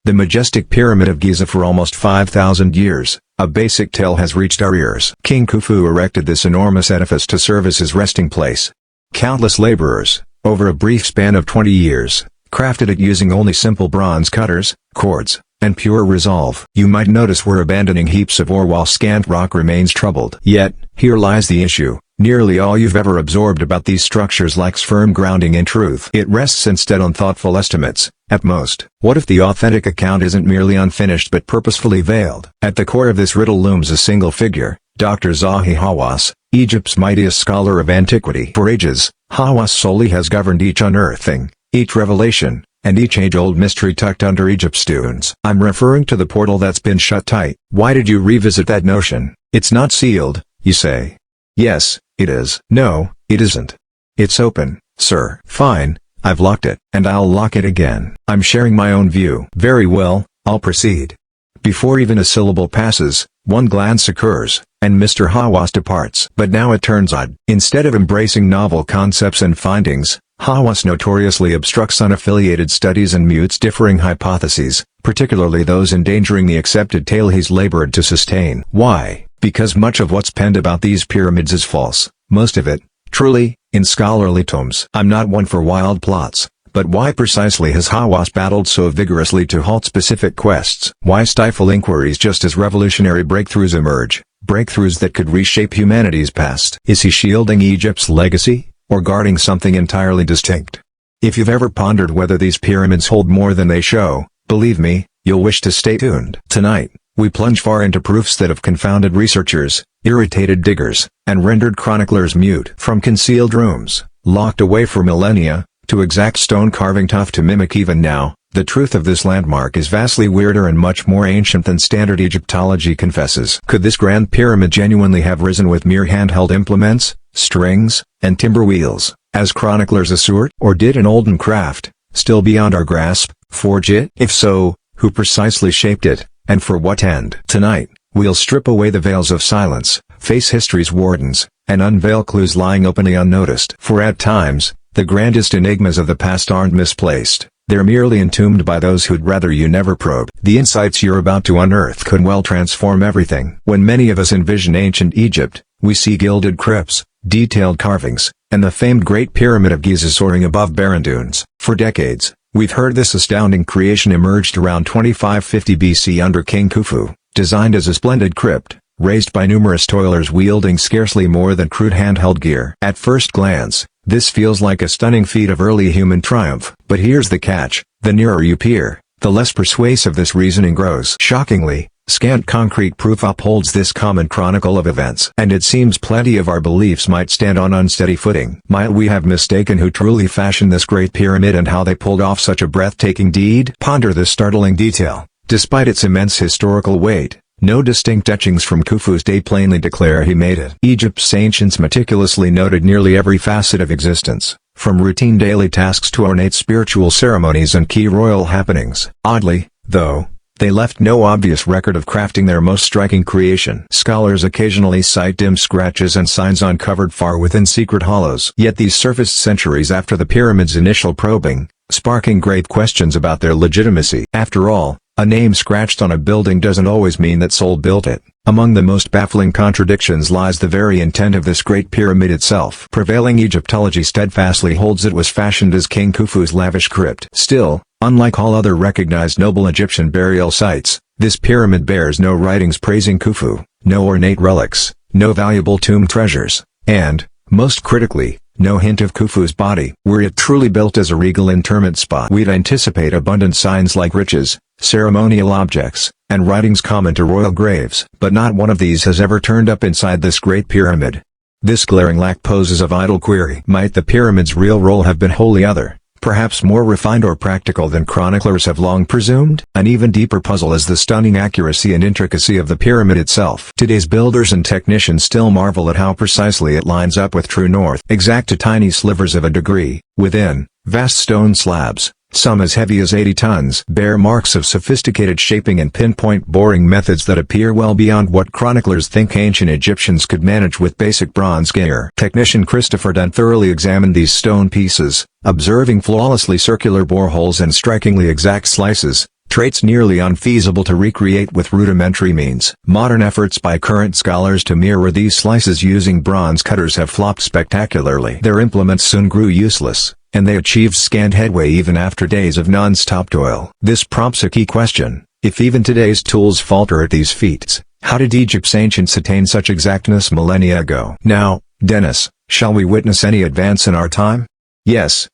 The majestic Pyramid of Giza for almost 5,000 years, a basic tale has reached our ears. King Khufu erected this enormous edifice to serve as his resting place. Countless laborers, over a brief span of 20 years, crafted it using only simple bronze cutters, cords, and pure resolve. You might notice we're abandoning heaps of ore while scant rock remains troubled. Yet, here lies the issue. Nearly all you've ever absorbed about these structures lacks firm grounding in truth. It rests instead on thoughtful estimates, at most. What if the authentic account isn't merely unfinished but purposefully veiled? At the core of this riddle looms a single figure, Dr. Zahi Hawass, Egypt's mightiest scholar of antiquity. For ages, Hawass solely has governed each unearthing, each revelation, and each age-old mystery tucked under Egypt's dunes. I'm referring to the portal that's been shut tight. Why did you revisit that notion? It's not sealed, you say. Yes, it is. No, it isn't. It's open, sir. Fine, I've locked it. And I'll lock it again. I'm sharing my own view. Very well, I'll proceed. Before even a syllable passes, one glance occurs, and Mr. Hawass departs. But now it turns odd. Instead of embracing novel concepts and findings, Hawass notoriously obstructs unaffiliated studies and mutes differing hypotheses, particularly those endangering the accepted tale he's labored to sustain. Why? Because much of what's penned about these pyramids is false, most of it, truly, in scholarly tomes. I'm not one for wild plots, but why precisely has Hawass battled so vigorously to halt specific quests? Why stifle inquiries just as revolutionary breakthroughs emerge, breakthroughs that could reshape humanity's past? Is he shielding Egypt's legacy, or guarding something entirely distinct? If you've ever pondered whether these pyramids hold more than they show, believe me, you'll wish to stay tuned. Tonight, we plunge far into proofs that have confounded researchers, irritated diggers, and rendered chroniclers mute. From concealed rooms, locked away for millennia, to exact stone carving tough to mimic even now, the truth of this landmark is vastly weirder and much more ancient than standard Egyptology confesses. Could this grand pyramid genuinely have risen with mere handheld implements, strings, and timber wheels, as chroniclers assert? Or did an olden craft, still beyond our grasp, forge it? If so, who precisely shaped it, and for what end? Tonight, we'll strip away the veils of silence, face history's wardens, and unveil clues lying openly unnoticed. For at times, the grandest enigmas of the past aren't misplaced, they're merely entombed by those who'd rather you never probe. The insights you're about to unearth could well transform everything. When many of us envision ancient Egypt, we see gilded crypts, detailed carvings, and the famed Great Pyramid of Giza soaring above barren dunes. For decades, we've heard this astounding creation emerged around 2550 BC under King Khufu, designed as a splendid crypt, raised by numerous toilers wielding scarcely more than crude handheld gear. At first glance, this feels like a stunning feat of early human triumph. But here's the catch: the nearer you peer, the less persuasive this reasoning grows. Shockingly, scant concrete proof upholds this common chronicle of events. And it seems plenty of our beliefs might stand on unsteady footing. Might we have mistaken who truly fashioned this great pyramid and how they pulled off such a breathtaking deed? Ponder this startling detail. Despite its immense historical weight, no distinct etchings from Khufu's day plainly declare he made it. Egypt's ancients meticulously noted nearly every facet of existence, from routine daily tasks to ornate spiritual ceremonies and key royal happenings. Oddly, though, they left no obvious record of crafting their most striking creation. Scholars occasionally cite dim scratches and signs uncovered far within secret hollows. Yet these surfaced centuries after the pyramid's initial probing, sparking grave questions about their legitimacy. After all, a name scratched on a building doesn't always mean that soul built it. Among the most baffling contradictions lies the very intent of this great pyramid itself. Prevailing Egyptology steadfastly holds it was fashioned as King Khufu's lavish crypt. Still, unlike all other recognized noble Egyptian burial sites, this pyramid bears no writings praising Khufu, no ornate relics, no valuable tomb treasures, and, most critically, no hint of Khufu's body. Were it truly built as a regal interment spot, we'd anticipate abundant signs like riches, ceremonial objects, and writings common to royal graves. But not one of these has ever turned up inside this great pyramid. This glaring lack poses a vital query. Might the pyramid's real role have been wholly other, perhaps more refined or practical than chroniclers have long presumed? An even deeper puzzle is the stunning accuracy and intricacy of the pyramid itself. Today's builders and technicians still marvel at how precisely it lines up with true north. Exact to tiny slivers of a degree, within, vast stone slabs, some as heavy as 80 tons, bear marks of sophisticated shaping and pinpoint boring methods that appear well beyond what chroniclers think ancient Egyptians could manage with basic bronze gear. Technician Christopher Dunn thoroughly examined these stone pieces, observing flawlessly circular boreholes and strikingly exact slices, traits nearly unfeasible to recreate with rudimentary means. Modern efforts by current scholars to mirror these slices using bronze cutters have flopped spectacularly. Their implements soon grew useless, and they achieved scant headway even after days of non-stop toil. This prompts a key question: if even today's tools falter at these feats, how did Egypt's ancients attain such exactness millennia ago? Now, Dennis, shall we witness any advance in our time? Yes,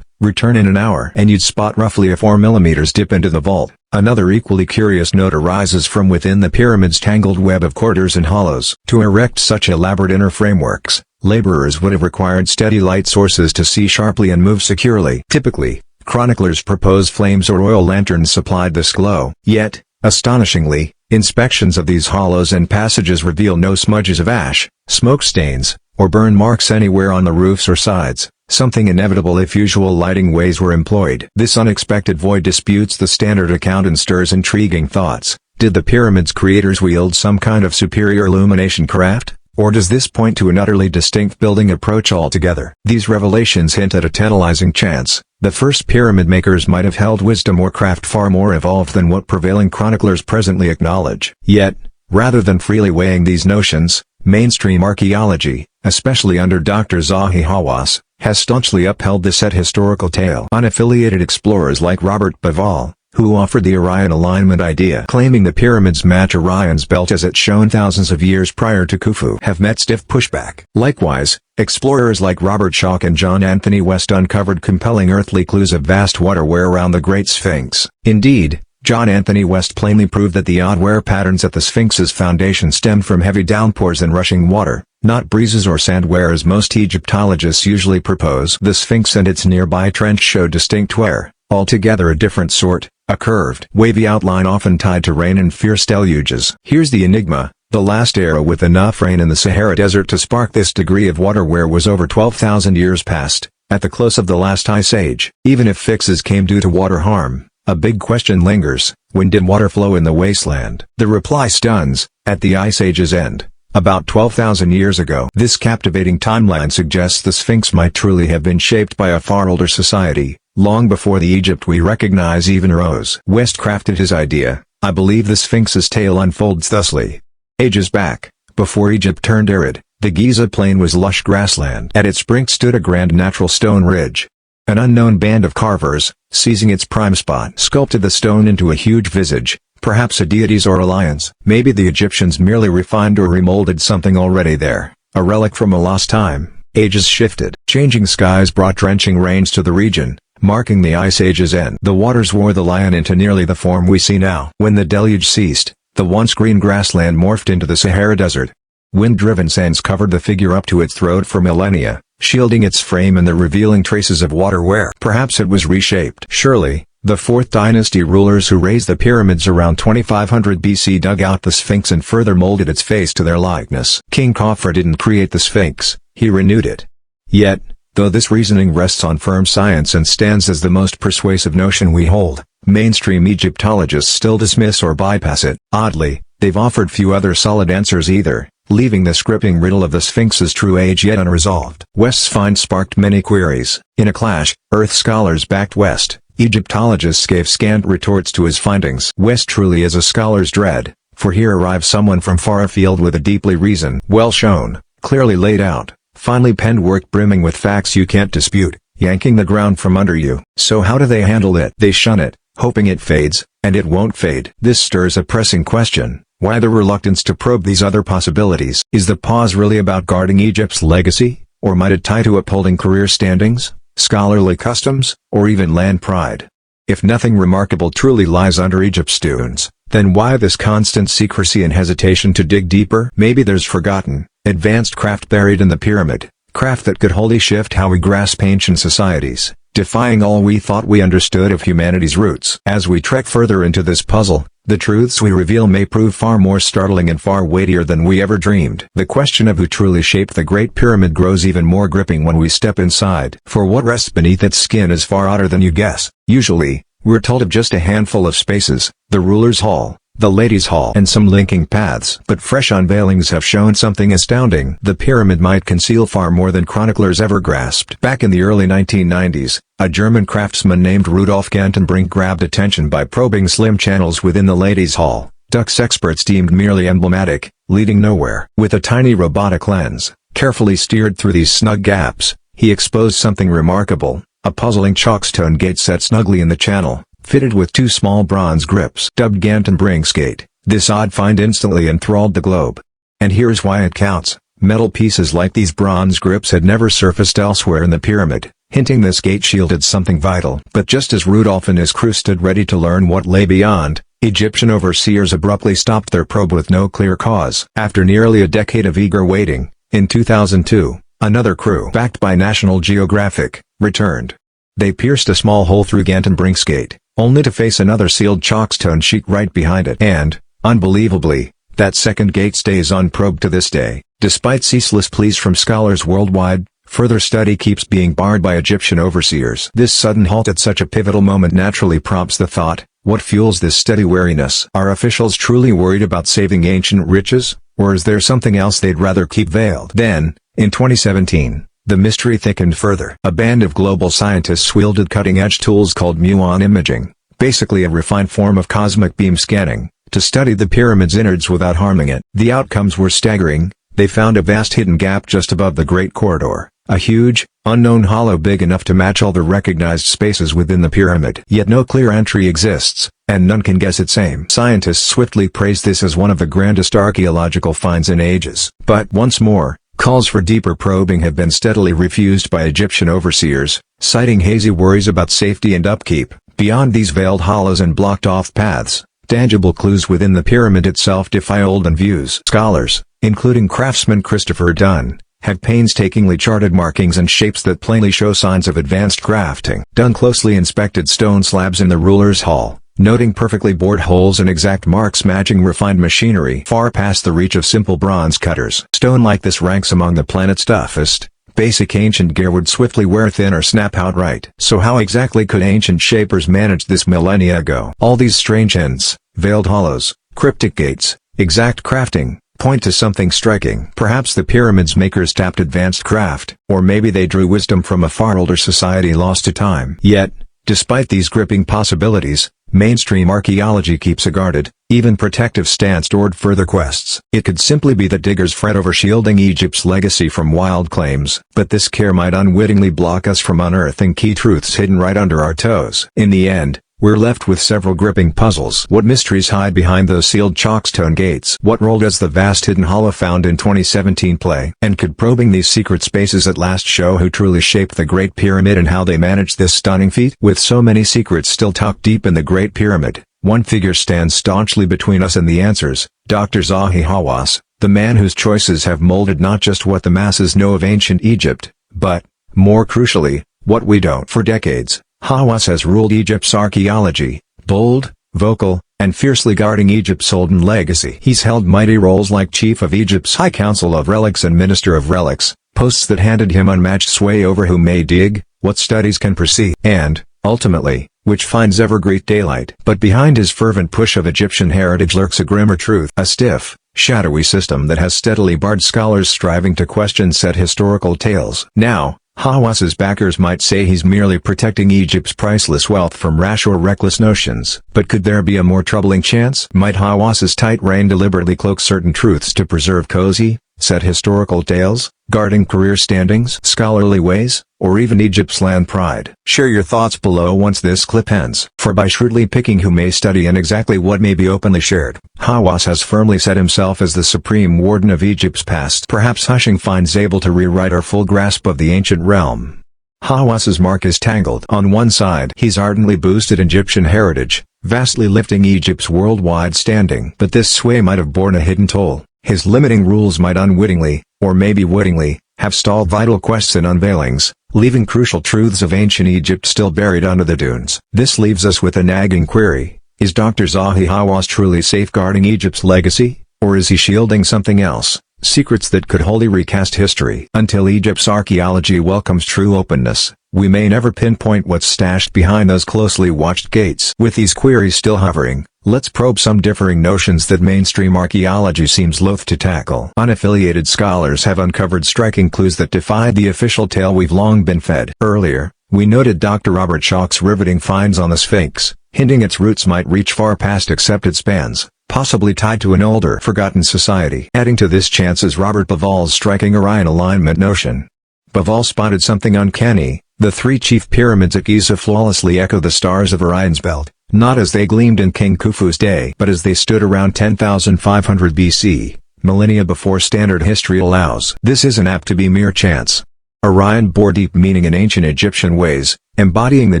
return in an hour and you'd spot roughly a 4mm dip into the vault. Another equally curious note arises from within the pyramid's tangled web of corridors and hollows. To erect such elaborate inner frameworks, laborers would have required steady light sources to see sharply and move securely. Typically, chroniclers propose flames or oil lanterns supplied this glow. Yet, astonishingly, inspections of these hollows and passages reveal no smudges of ash, smoke stains, or burn marks anywhere on the roofs or sides, something inevitable if usual lighting ways were employed. This unexpected void disputes the standard account and stirs intriguing thoughts. Did the pyramid's creators wield some kind of superior illumination craft? Or does this point to an utterly distinct building approach altogether? These revelations hint at a tantalizing chance. The first pyramid makers might have held wisdom or craft far more evolved than what prevailing chroniclers presently acknowledge. Yet, rather than freely weighing these notions, mainstream archaeology, especially under Dr. Zahi Hawass, has staunchly upheld this set historical tale. Unaffiliated explorers like Robert Bauval, who offered the Orion alignment idea, claiming the pyramids match Orion's belt as it's shown thousands of years prior to Khufu, have met stiff pushback. Likewise, explorers like Robert Schoch and John Anthony West uncovered compelling earthly clues of vast waterway around the Great Sphinx. Indeed, John Anthony West plainly proved that the odd wear patterns at the Sphinx's foundation stemmed from heavy downpours and rushing water, not breezes or sand wear as most Egyptologists usually propose. The Sphinx and its nearby trench showed distinct wear, altogether a different sort, a curved, wavy outline often tied to rain and fierce deluges. Here's the enigma: the last era with enough rain in the Sahara Desert to spark this degree of water wear was over 12,000 years past, at the close of the last ice age. Even if fixes came due to water harm, a big question lingers: when did water flow in the wasteland? The reply stuns: at the Ice Age's end, about 12,000 years ago. This captivating timeline suggests the Sphinx might truly have been shaped by a far older society, long before the Egypt we recognize even arose. West crafted his idea. I believe the Sphinx's tale unfolds thusly. Ages back, before Egypt turned arid, the Giza plain was lush grassland. At its brink stood a grand natural stone ridge. An unknown band of carvers, seizing its prime spot, sculpted the stone into a huge visage, perhaps a deity's or a lion's. Maybe the Egyptians merely refined or remolded something already there, a relic from a lost time. Ages shifted. Changing skies brought drenching rains to the region, marking the Ice Age's end. The waters wore the lion into nearly the form we see now. When the deluge ceased, the once green grassland morphed into the Sahara Desert. Wind-driven sands covered the figure up to its throat for millennia, shielding its frame and the revealing traces of water wear. Perhaps it was reshaped. Surely, the 4th dynasty rulers who raised the pyramids around 2500 BC dug out the Sphinx and further molded its face to their likeness. King Khafre didn't create the Sphinx, he renewed it. Yet, though this reasoning rests on firm science and stands as the most persuasive notion we hold, mainstream Egyptologists still dismiss or bypass it. Oddly, they've offered few other solid answers either, leaving the gripping riddle of the Sphinx's true age yet unresolved. West's find sparked many queries. In a clash, Earth scholars backed West. Egyptologists gave scant retorts to his findings. West truly is a scholar's dread, for here arrives someone from far afield with a deeply reasoned, well shown, clearly laid out, finely penned work brimming with facts you can't dispute, yanking the ground from under you. So how do they handle it? They shun it, hoping it fades, and it won't fade. This stirs a pressing question: why the reluctance to probe these other possibilities? Is the pause really about guarding Egypt's legacy, or might it tie to upholding career standings, scholarly customs, or even land pride? If nothing remarkable truly lies under Egypt's dunes, then why this constant secrecy and hesitation to dig deeper? Maybe there's forgotten, advanced craft buried in the pyramid, craft that could wholly shift how we grasp ancient societies, defying all we thought we understood of humanity's roots. As we trek further into this puzzle, the truths we reveal may prove far more startling and far weightier than we ever dreamed. The question of who truly shaped the Great Pyramid grows even more gripping when we step inside. For what rests beneath its skin is far odder than you guess. Usually, we're told of just a handful of spaces: the ruler's hall, the Ladies' Hall, and some linking paths. But fresh unveilings have shown something astounding. The pyramid might conceal far more than chroniclers ever grasped. Back in the early 1990s, a German craftsman named Rudolf Gantenbrink grabbed attention by probing slim channels within the Ladies' Hall, ducts experts deemed merely emblematic, leading nowhere. With a tiny robotic lens, carefully steered through these snug gaps, he exposed something remarkable, a puzzling chalkstone gate set snugly in the channel, fitted with two small bronze grips. Dubbed Gantenbrink's Gate, this odd find instantly enthralled the globe. And here's why it counts: metal pieces like these bronze grips had never surfaced elsewhere in the pyramid, hinting this gate shielded something vital. But just as Rudolf and his crew stood ready to learn what lay beyond, Egyptian overseers abruptly stopped their probe with no clear cause. After nearly a decade of eager waiting, in 2002, another crew, backed by National Geographic, returned. They pierced a small hole through Gantenbrink's Gate, only to face another sealed chalkstone sheet right behind it. And, unbelievably, that second gate stays unprobed to this day. Despite ceaseless pleas from scholars worldwide, further study keeps being barred by Egyptian overseers. This sudden halt at such a pivotal moment naturally prompts the thought, what fuels this steady wariness? Are officials truly worried about saving ancient riches, or is there something else they'd rather keep veiled? Then, in 2017, the mystery thickened further. A band of global scientists wielded cutting-edge tools called muon imaging, basically a refined form of cosmic beam scanning, to study the pyramid's innards without harming it. The outcomes were staggering. They found a vast hidden gap just above the Great Corridor, a huge, unknown hollow big enough to match all the recognized spaces within the pyramid. Yet no clear entry exists, and none can guess its aim. Scientists swiftly praised this as one of the grandest archaeological finds in ages. But once more, calls for deeper probing have been steadily refused by Egyptian overseers, citing hazy worries about safety and upkeep. Beyond these veiled hollows and blocked-off paths, tangible clues within the pyramid itself defy olden views. Scholars, including craftsman Christopher Dunn, have painstakingly charted markings and shapes that plainly show signs of advanced crafting. Dunn closely inspected stone slabs in the ruler's hall, noting perfectly bored holes and exact marks matching refined machinery far past the reach of simple bronze cutters. Stone like this ranks among the planet's toughest. Basic ancient gear would swiftly wear thin or snap outright. So how exactly could ancient shapers manage this millennia ago? All these strange hints, veiled hollows, cryptic gates, exact crafting, point to something striking. Perhaps the pyramid's makers tapped advanced craft, or maybe they drew wisdom from a far older society lost to time. Yet, despite these gripping possibilities, mainstream archaeology keeps a guarded, even protective stance toward further quests. It could simply be that diggers fret over shielding Egypt's legacy from wild claims, but this care might unwittingly block us from unearthing key truths hidden right under our toes. In the end, we're left with several gripping puzzles. What mysteries hide behind those sealed chalkstone gates? What role does the vast hidden hollow found in 2017 play? And could probing these secret spaces at last show who truly shaped the Great Pyramid and how they managed this stunning feat? With so many secrets still tucked deep in the Great Pyramid, one figure stands staunchly between us and the answers: Dr. Zahi Hawass, the man whose choices have molded not just what the masses know of ancient Egypt, but, more crucially, what we don't. For decades, Hawass has ruled Egypt's archaeology, bold, vocal, and fiercely guarding Egypt's olden legacy. He's held mighty roles like Chief of Egypt's High Council of Relics and Minister of Relics, posts that handed him unmatched sway over who may dig, what studies can proceed, and, ultimately, which finds ever great daylight. But behind his fervent push of Egyptian heritage lurks a grimmer truth, a stiff, shadowy system that has steadily barred scholars striving to question said historical tales. Now, Hawass's backers might say he's merely protecting Egypt's priceless wealth from rash or reckless notions. But could there be a more troubling chance? Might Hawass's tight rein deliberately cloak certain truths to preserve cozy, set historical tales, guarding career standings, scholarly ways, or even Egypt's land pride? Share your thoughts below once this clip ends. For by shrewdly picking who may study and exactly what may be openly shared, Hawass has firmly set himself as the supreme warden of Egypt's past. Perhaps hushing finds able to rewrite our full grasp of the ancient realm. Hawass's mark is tangled. On one side, he's ardently boosted Egyptian heritage, vastly lifting Egypt's worldwide standing. But this sway might have borne a hidden toll. His limiting rules might unwittingly, or maybe wittingly, have stalled vital quests and unveilings, leaving crucial truths of ancient Egypt still buried under the dunes. This leaves us with a nagging query: is Dr. Zahi Hawass truly safeguarding Egypt's legacy, or is he shielding something else? Secrets that could wholly recast history. Until Egypt's archaeology welcomes true openness, we may never pinpoint what's stashed behind those closely watched gates. With these queries still hovering, Let's probe some differing notions that mainstream archaeology seems loath to tackle. Unaffiliated scholars have uncovered striking clues that defy the official tale we've long been fed. Earlier, we noted Dr. Robert Schoch's riveting finds on the Sphinx, hinting its roots might reach far past accepted spans, possibly tied to an older, forgotten society. Adding to this chance is Robert Bauval's striking Orion alignment notion. Bauval spotted something uncanny. The three chief pyramids at Giza flawlessly echo the stars of Orion's belt, not as they gleamed in King Khufu's day, but as they stood around 10,500 BC, millennia before standard history allows. This isn't apt to be mere chance. Orion bore deep meaning in ancient Egyptian ways, embodying the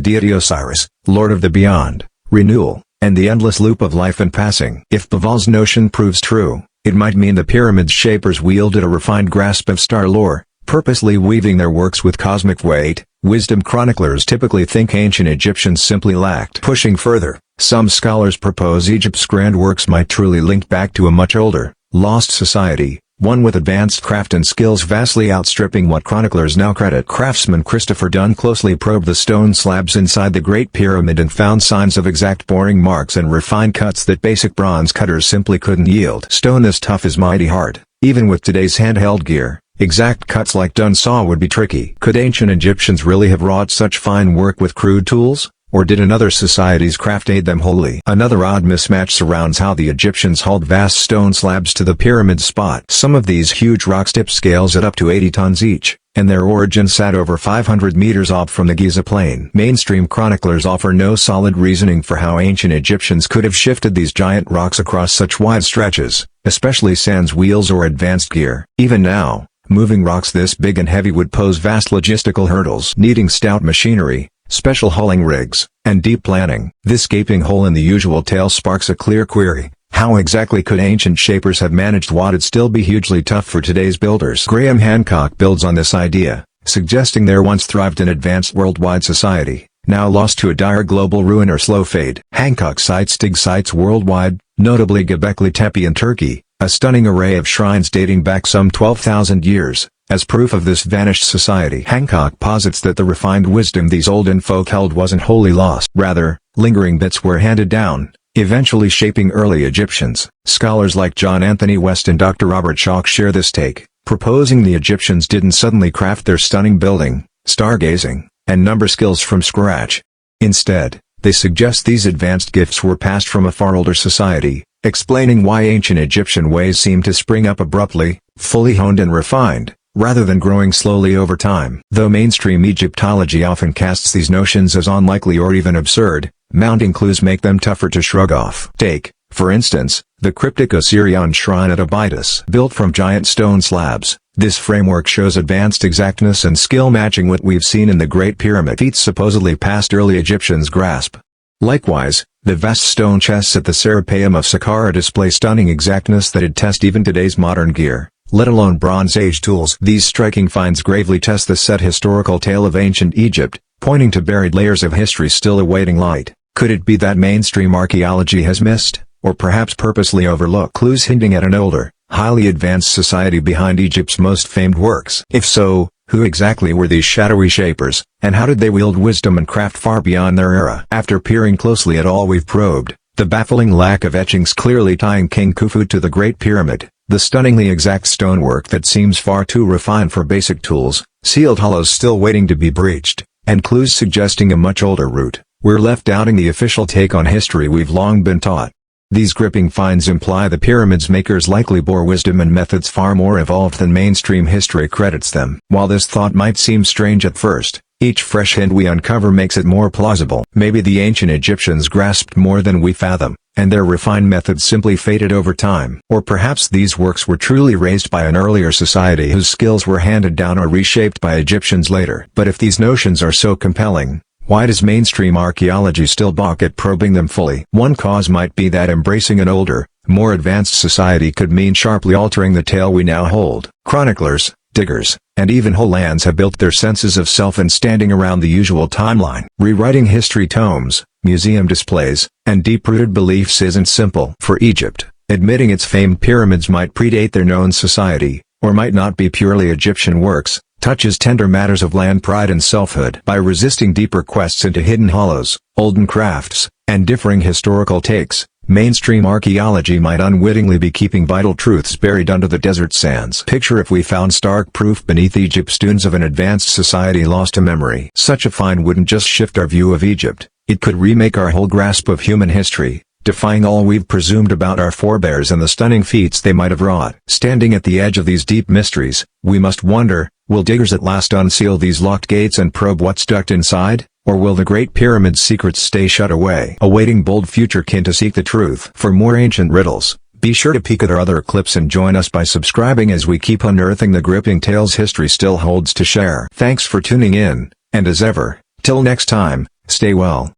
deity Osiris, lord of the beyond, renewal, and the endless loop of life and passing. If Bauval's notion proves true, it might mean the pyramid's shapers wielded a refined grasp of star lore, purposely weaving their works with cosmic weight, wisdom chroniclers typically think ancient Egyptians simply lacked. Pushing further, some scholars propose Egypt's grand works might truly link back to a much older, lost society, one with advanced craft and skills vastly outstripping what chroniclers now credit. Craftsman Christopher Dunn closely probed the stone slabs inside the Great Pyramid and found signs of exact boring marks and refined cuts that basic bronze cutters simply couldn't yield. Stone as tough as mighty hard. Even with today's handheld gear, exact cuts like Dunn saw would be tricky. Could ancient Egyptians really have wrought such fine work with crude tools? Or did another society's craft aid them wholly? Another odd mismatch surrounds how the Egyptians hauled vast stone slabs to the pyramid spot. Some of these huge rocks tip scales at up to 80 tons each, and their origin sat over 500 meters off from the Giza plain. Mainstream chroniclers offer no solid reasoning for how ancient Egyptians could have shifted these giant rocks across such wide stretches, especially sans wheels or advanced gear. Even now, moving rocks this big and heavy would pose vast logistical hurdles, needing stout machinery, special hauling rigs, and deep planning. This gaping hole in the usual tale sparks a clear query. How exactly could ancient shapers have managed what'd still be hugely tough for today's builders? Graham Hancock builds on this idea, suggesting there once thrived an advanced worldwide society, now lost to a dire global ruin or slow fade. Hancock cites dig sites worldwide, notably Göbekli Tepe in Turkey, a stunning array of shrines dating back some 12,000 years, as proof of this vanished society. Hancock posits that the refined wisdom these olden folk held wasn't wholly lost. Rather, lingering bits were handed down, eventually shaping early Egyptians. Scholars like John Anthony West and Dr. Robert Schoch share this take, proposing the Egyptians didn't suddenly craft their stunning building, stargazing, and number skills from scratch. Instead, they suggest these advanced gifts were passed from a far older society, explaining why ancient Egyptian ways seem to spring up abruptly, fully honed and refined, rather than growing slowly over time. Though mainstream Egyptology often casts these notions as unlikely or even absurd, mounting clues make them tougher to shrug off. Take, for instance, the cryptic Osirian shrine at Abydos. Built from giant stone slabs, this framework shows advanced exactness and skill matching what we've seen in the Great Pyramid, feats supposedly past early Egyptians' grasp. Likewise, the vast stone chests at the Serapeum of Saqqara display stunning exactness that'd test even today's modern gear, let alone Bronze Age tools. These striking finds gravely test the set historical tale of ancient Egypt, pointing to buried layers of history still awaiting light. Could it be that mainstream archaeology has missed, or perhaps purposely overlooked, clues hinting at an older, highly advanced society behind Egypt's most famed works? If so, who exactly were these shadowy shapers, and how did they wield wisdom and craft far beyond their era? After peering closely at all we've probed, the baffling lack of etchings clearly tying King Khufu to the Great Pyramid, the stunningly exact stonework that seems far too refined for basic tools, sealed hollows still waiting to be breached, and clues suggesting a much older route, we're left doubting the official take on history we've long been taught. These gripping finds imply the pyramid's makers likely bore wisdom and methods far more evolved than mainstream history credits them. While this thought might seem strange at first, each fresh hint we uncover makes it more plausible. Maybe the ancient Egyptians grasped more than we fathom, and their refined methods simply faded over time. Or perhaps these works were truly raised by an earlier society whose skills were handed down or reshaped by Egyptians later. But if these notions are so compelling, why does mainstream archaeology still balk at probing them fully? One cause might be that embracing an older, more advanced society could mean sharply altering the tale we now hold. Chroniclers, diggers, and even whole lands have built their senses of self and standing around the usual timeline. Rewriting history tomes, museum displays, and deep-rooted beliefs isn't simple. For Egypt, admitting its famed pyramids might predate their known society, or might not be purely Egyptian works, touches tender matters of land pride and selfhood. By resisting deeper quests into hidden hollows, olden crafts, and differing historical takes, Mainstream archaeology might unwittingly be keeping vital truths buried under the desert sands. Picture if we found stark proof beneath Egypt's dunes of an advanced society lost to memory. Such a find wouldn't just shift our view of Egypt, it could remake our whole grasp of human history, defying all we've presumed about our forebears and the stunning feats they might have wrought. Standing at the edge of these deep mysteries, we must wonder, will diggers at last unseal these locked gates and probe what's tucked inside? Or will the Great Pyramid's secrets stay shut away, awaiting bold futurekin to seek the truth? For more ancient riddles, be sure to peek at our other clips and join us by subscribing as we keep unearthing the gripping tales history still holds to share. Thanks for tuning in, and as ever, till next time, stay well.